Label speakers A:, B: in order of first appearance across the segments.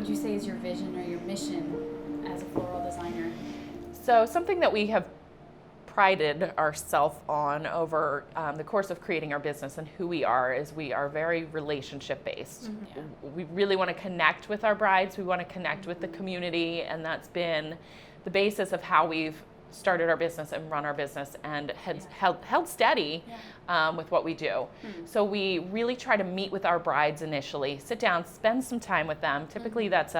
A: would you say is your vision or your mission as a floral designer?
B: So something that we have prided ourselves on over the course of creating our business and who we are is we are very relationship based. We really want to connect with our brides. We want to connect with the community, and that's been the basis of how we've started our business and run our business and has held steady with what we do. So we really try to meet with our brides initially, sit down, spend some time with them. Typically that's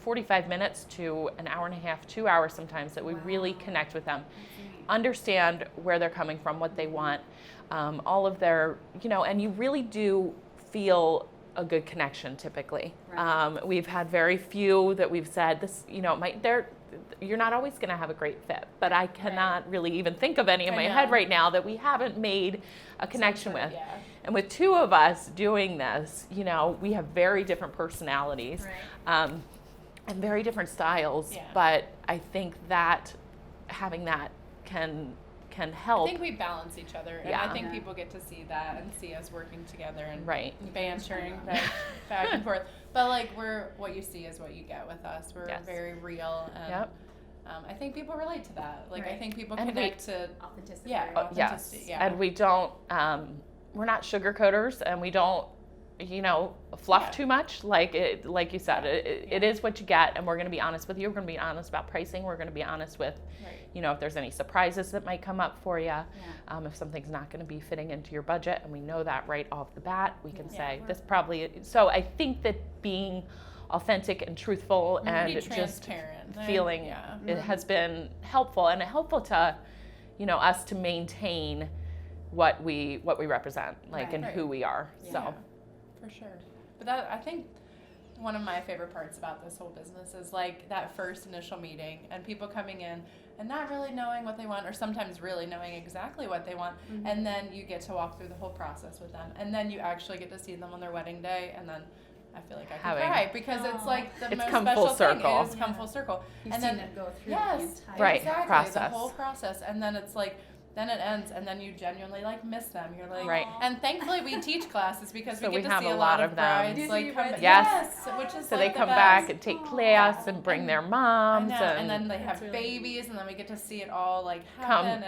B: 45 minutes to an hour and a half, 2 hours sometimes, that we really connect with them, understand where they're coming from, what they want, all of their, and you really do feel a good connection typically. We've had very few that we've said this, you're not always going to have a great fit, but I cannot really even think of any in my head right now that we haven't made a connection with. And with two of us doing this, we have very different personalities and very different styles, but I think that having that can help.
C: I think we balance each other, and I think people get to see that and see us working together and bantering back and forth. But what you see is what you get with us. We're very real, and I think people relate to that. I think people connect to
A: authenticity.
C: Authenticity.
B: And we don't. We're not sugarcoaters, and we don't. Fluff too much. Like you said, it is what you get, and we're going to be honest with you. We're going to be honest about pricing. We're going to be honest with, if there's any surprises that might come up for you. If something's not going to be fitting into your budget, and we know that right off the bat, we can say this probably. So I think that being authentic and truthful and just feeling it has been helpful, and helpful to, us to maintain what we represent, and who we are. So.
C: For sure. But I think one of my favorite parts about this whole business is that first initial meeting and people coming in and not really knowing what they want, or sometimes really knowing exactly what they want. And then you get to walk through the whole process with them. And then you actually get to see them on their wedding day. And then I feel like I can cry because it's the most special thing is come full circle.
A: You've seen it go through the
C: entire
B: process.
C: The whole process. And then it's then it ends, and then you genuinely miss them. You're and thankfully we teach classes because we get to see a lot of brides come back.
B: Yes,
C: which is
B: so they come back and take class and bring their moms,
C: and then they have babies, and then we get to see it all happen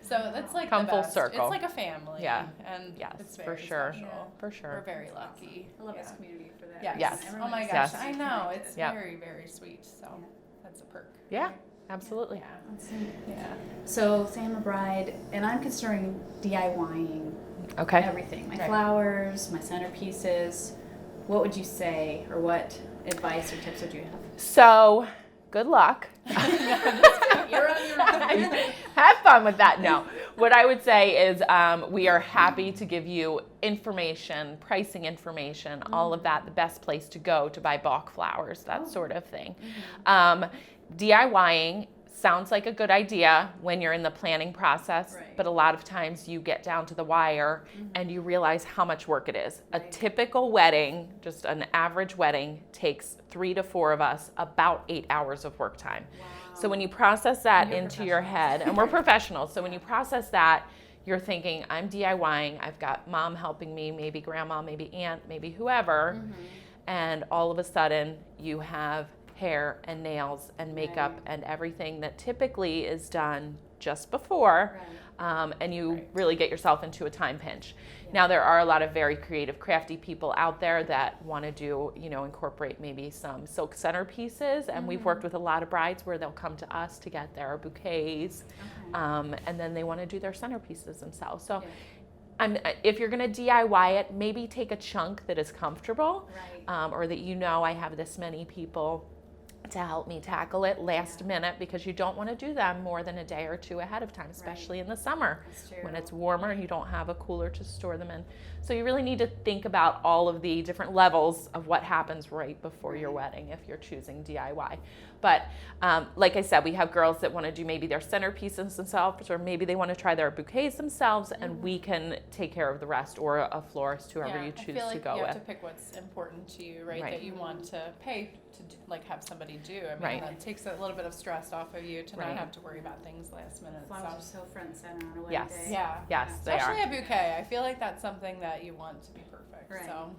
C: So it's
B: come
C: the
B: full
C: best.
B: circle.
C: It's like a family. And it's very special.
B: For sure.
C: We're very lucky.
A: I love this community for that.
C: Yes. Oh my gosh, I know. It's very, very sweet. So that's a perk.
B: Yeah. Absolutely.
A: So say I'm a bride and I'm considering DIYing everything. My flowers, my centerpieces. What would you say, or what advice or tips would you have?
B: So, good luck.
A: You're on your own.
B: Have fun with that. No. What I would say is we are happy to give you information, pricing information, all of that, the best place to go to buy bulk flowers, that sort of thing. DIYing sounds like a good idea when you're in the planning process, but a lot of times you get down to the wire and you realize how much work it is. A typical wedding, just an average wedding, takes 3 to 4 of us about 8 hours of work time. So when you process that into your head, and we're professionals, so when you process that, you're thinking, I'm DIYing, I've got mom helping me, maybe grandma, maybe aunt, maybe whoever, and all of a sudden you have hair and nails and makeup and everything that typically is done just before, and you really get yourself into a time pinch. Now there are a lot of very creative, crafty people out there that want to do, incorporate maybe some silk centerpieces, and we've worked with a lot of brides where they'll come to us to get their bouquets, and then they want to do their centerpieces themselves. So if you're going to DIY it, maybe take a chunk that is comfortable, or that I have this many people to help me tackle it last minute, because you don't want to do them more than a day or two ahead of time, especially in the summer when it's warmer and you don't have a cooler to store them in. So you really need to think about all of the different levels of what happens right before your wedding if you're choosing DIY. But like I said, we have girls that want to do maybe their centerpieces themselves, or maybe they want to try their bouquets themselves, and we can take care of the rest, or a florist, whoever you choose to go with.
C: I feel like you have to pick what's important to you, that you want to pay to have somebody do. I mean, that takes a little bit of stress off of you to not have to worry about things last minute.
A: Flowers are so front and center on a wedding day.
B: Yes, they are.
C: Especially a bouquet. I feel like that's something that you want to be perfect. So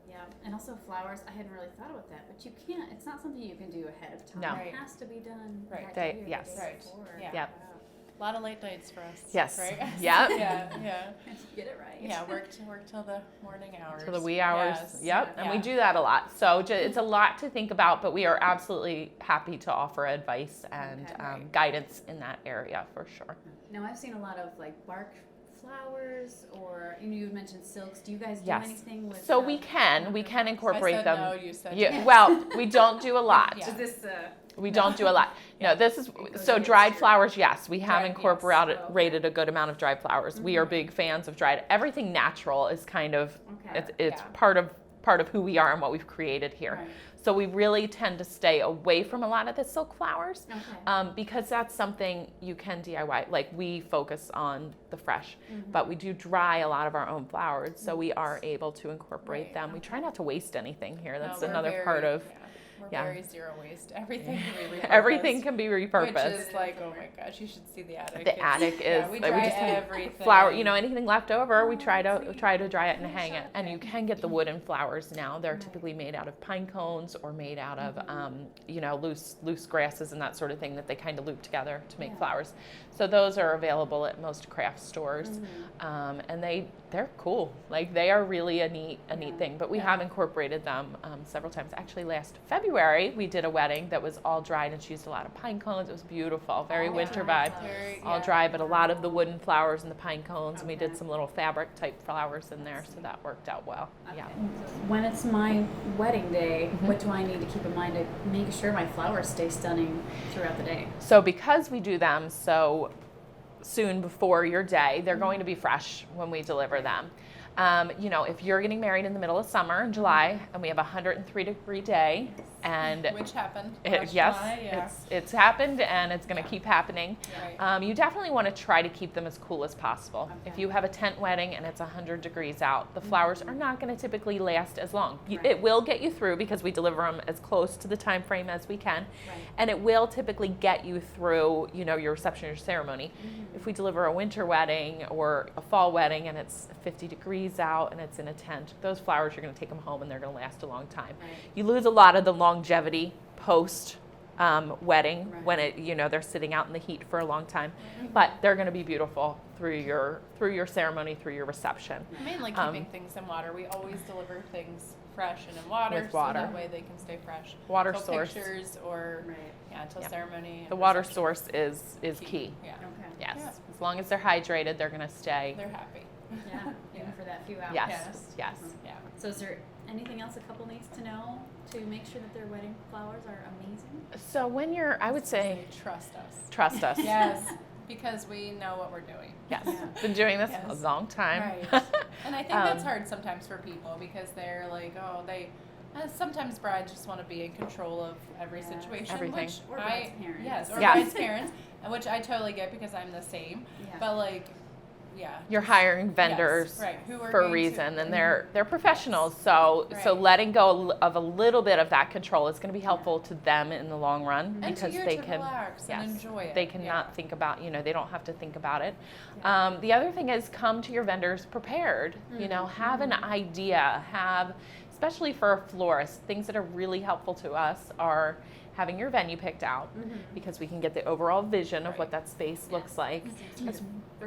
A: Yeah, and also flowers, I hadn't really thought about that, but you can't, it's not something you can do ahead of time.
B: No.
A: It has to be done
C: Right.
A: that day or the
B: Yes.
A: day
C: Right.
A: before.
C: Yeah.
B: Yep.
A: Wow.
C: A lot of late nights for us.
B: Yes.
C: Right?
B: Yep.
C: Yeah.
A: Get it right.
C: Yeah, work till the morning hours.
B: Till the wee hours.
C: Yes.
B: Yep. And we
C: Yeah.
B: do that a lot. So it's a lot to think about, but we are absolutely happy to offer advice and
A: Okay.
B: guidance in that area for sure.
A: Now I've seen a lot of like bark flowers, or you had mentioned silks. Do you guys do
B: Yes.
A: anything with?
B: So we can incorporate
C: I said
B: them.
C: no, you said
B: Yeah.
C: yes.
B: Well, we don't do a lot.
C: Yeah.
A: Is this?
B: We don't do a lot.
C: Yeah.
B: No, this is
A: goes
B: so
A: against
B: dried
A: your-
B: flowers. Yes, we have
C: Dried, yes.
B: incorporated
A: Oh, okay.
B: rated a good amount of dried flowers. We are big fans of dried. Everything natural is kind of
A: Okay.
B: it's
C: Yeah.
B: part of who we are and what we've created here.
C: Right.
B: So we really tend to stay away from a lot of the silk flowers.
A: Okay.
B: Because that's something you can DIY. Like we focus on the fresh, but we do dry a lot of our own flowers, so we are able to incorporate
C: Right.
B: them. We try not to waste anything here. That's
C: No, we're
B: another
C: very-
B: part of
C: We're
B: yeah.
C: very zero waste. Everything can be repurposed.
B: everything can be repurposed.
C: Which is like, oh my gosh, you should see the attic.
B: The attic
C: yeah,
B: is
C: we
B: like,
C: dry
B: just have
C: everything.
B: flower, anything left over, we try to dry it and hang it. And you can get the wooden flowers now. They're typically made out of pine cones or made out of loose grasses and that sort of thing that they kind of loop together to make flowers. So those are available at most craft stores, and they're cool. Like they are really a neat thing. But we have incorporated them several times. Actually, last February we did a wedding that was all dried, and she used a lot of pine cones. It was beautiful, very winter vibe. All dry, but a lot of the wooden flowers and the pine cones, and we did some little fabric type flowers in there, so that worked out well.
A: Okay.
B: Yeah.
A: When it's my wedding day, what do I need to keep in mind to make sure my flowers stay stunning throughout the day?
B: So because we do them so soon before your day, they're going to be fresh when we deliver them. If you're getting married in the middle of summer in July and we have a 103-degree day, and
C: Which happened.
B: yes,
C: July, yeah.
B: it's happened and it's going to keep happening.
C: Right.
B: You definitely want to try to keep them as cool as possible.
A: Okay.
B: If you have a tent wedding and it's 100 degrees out, the flowers are not going to typically last as long.
A: Right.
B: It will get you through because we deliver them as close to the time frame as we can,
A: Right.
B: and it will typically get you through, your reception or ceremony. If we deliver a winter wedding or a fall wedding and it's 50 degrees out and it's in a tent, those flowers, you're going to take them home and they're going to last a long time.
A: Right.
B: You lose a lot of the longevity post wedding
A: Right.
B: when they're sitting out in the heat for a long time, but they're going to be beautiful through your ceremony, through your reception.
C: Mainly keeping things in water. We always deliver things fresh and in water,
B: With water.
C: so that way they can stay fresh.
B: Water
C: Till
B: source.
C: pictures or
A: Right.
C: until
B: Yeah.
C: ceremony.
B: The
C: and
B: water
C: reception.
B: source is key.
C: Yeah,
A: Okay.
B: Yes,
C: Yeah.
B: as long as they're hydrated, they're going to stay.
C: they're happy.
A: Yeah. Even for that few hours.
B: Yes, yes.
C: Yeah.
A: So is there anything else a couple needs to know to make sure that their wedding flowers are amazing?
B: So when I would say,
C: Trust us.
B: trust us.
C: Yes, because we know what we're doing.
B: Yes,
A: Yeah.
B: been doing this
C: Yes.
B: a long time.
C: Right. And I think that's
B: Um,
C: hard sometimes for people because they're like, sometimes brides just want to be in control of every
A: Yes.
C: situation.
B: Everything.
C: Which
A: Or
C: I,
A: bride's parents.
C: yes, or
B: Yes.
C: bride's parents, which I totally get because I'm the same.
A: Yeah.
C: But
B: You're hiring vendors
C: yes, right, who are
B: for a
C: going
B: reason,
C: to,
B: and they're professionals. So
C: Right.
B: letting go of a little bit of that control is going to be helpful to them in the long run
C: and
B: because
C: to you
B: they
C: to
B: can
C: relax and enjoy it.
B: They cannot think about, they don't have to think about it. The other thing is come to your vendors prepared. Have an idea. Especially for a florist, things that are really helpful to us are having your venue picked out because we can get the overall vision of what that space looks like. That's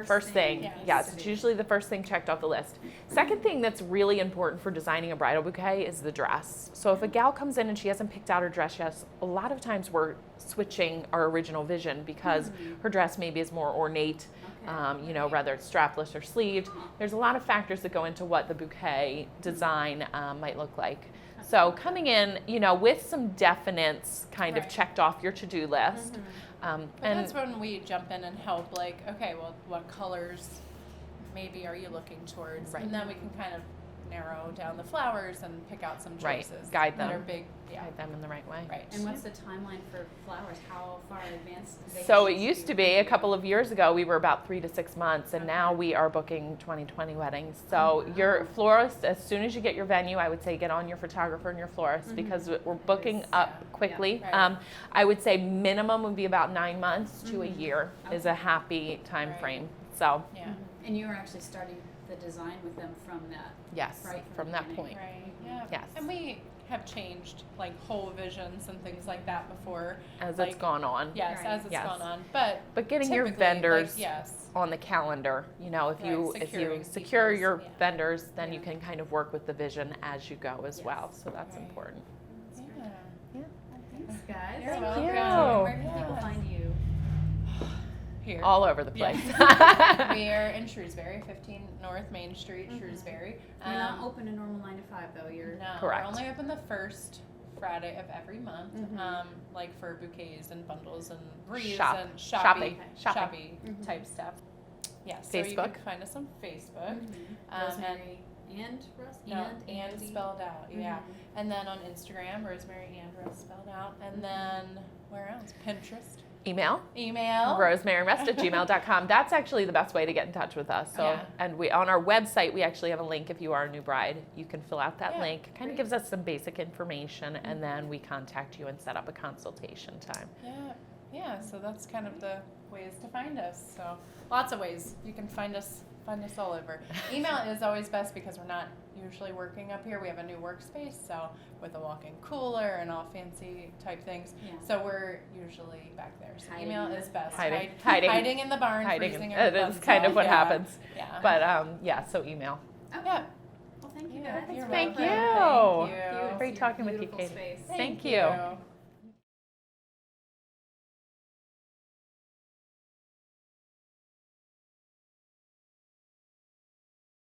B: first thing.
C: Yes.
B: Yes, it's usually the first thing checked off the list. Second thing that's really important for designing a bridal bouquet is the dress. So if a gal comes in and she hasn't picked out her dress yet, a lot of times we're switching our original vision because her dress maybe is more ornate, whether it's strapless or sleeved. There's a lot of factors that go into what the bouquet design might look like. So coming in, with some definites kind of
C: Right.
B: checked off your to-do list.
C: But
B: And
C: that's when we jump in and help, okay, well, what colors maybe are you looking towards?
B: Right.
C: And then we can kind of narrow down the flowers and pick out some
B: Right.
C: choices
B: Guide
C: that
B: them.
C: are big. Yeah,
B: guide them in the right way.
C: right.
A: And what's the timeline for flowers? How far in advance do they
B: So it
A: choose
B: used to be a couple of years ago, we were about 3 to 6 months, and now we are booking 2020 weddings. So your florist, as soon as you get your venue, I would say get on your photographer and your florist because we're booking up quickly.
C: Yeah. Right.
B: I would say minimum would be about 9 months to a year is a happy time
C: Right.
B: frame. So
C: Yeah.
A: And you are actually starting the design with them from that.
B: Yes,
A: Right
B: from
A: the
B: that
A: beginning.
B: point.
C: Right. Yeah.
B: Yes.
C: And we have changed like whole visions and things like that before.
B: As
C: like,
B: it's gone on.
C: Yes,
A: Right.
C: as it's
B: Yes.
C: gone on. But
B: getting your
C: typically, like,
B: vendors
C: yes.
B: on the calendar, you know, if you
C: Securing
B: secure
C: people's-
B: your
C: yeah.
B: vendors, then you
A: Yeah.
B: can kind of work with the vision as you go as
A: Yes.
B: well. So that's
C: Right.
B: important.
C: Yeah.
A: Thanks, guys.
C: You're
B: Thank
C: welcome.
B: you.
A: Where can people
C: Yes.
A: find you?
C: Here.
B: All over the place.
C: We are in Shrewsbury, 15 North Main Street, Shrewsbury.
A: You're not open a normal 9 to 5 though. You're
C: No,
B: Correct.
C: we're only open the first Friday of every month,
A: Mhm.
C: like for bouquets and bundles and wreaths
B: Shop.
C: and
B: Shopping.
C: shoppy
A: Mhm.
C: type stuff. Yeah, so you
B: Facebook.
C: can find us on Facebook.
A: Rosemary and Russ
C: And
A: Andy?
C: spelled out, yeah.
A: Mhm.
C: And then on Instagram, Rosemary and Russ spelled out. And then where else? Pinterest.
B: Email.
C: Email.
B: rosemaryrust@gmail.com. That's actually the best way to get in touch with us. So,
C: Yeah.
B: and we on our website we actually have a link. If you are a new bride, you can fill out that
C: Yeah,
B: link. Kind
A: great.
B: of gives us some basic information, and then we contact you and set up a consultation time.
C: Yeah, so that's kind of the ways to find us. So lots of ways you can find us all over. Email is always best because we're not usually working up here. We have a new workspace, so with a walk-in cooler and all fancy type things.
A: Yeah.
C: So we're usually back there. So
A: Hiding
C: email
A: in
C: is
A: the-
C: best.
B: Hiding
C: in the barn,
B: Hiding.
C: freezing
B: It
C: our
B: is
C: buns
B: kind of
C: off.
B: what
C: Yeah.
B: happens.
C: Yeah.
B: But yeah, so email.
A: Okay.
C: Yeah.
A: Well, thank you
C: Yeah,
A: guys.
C: you're
B: Thank
C: welcome.
B: you.
C: Thank you.
B: Great talking with you,
A: Beautiful
B: Katie.
A: space.
B: Thank you.
C: you.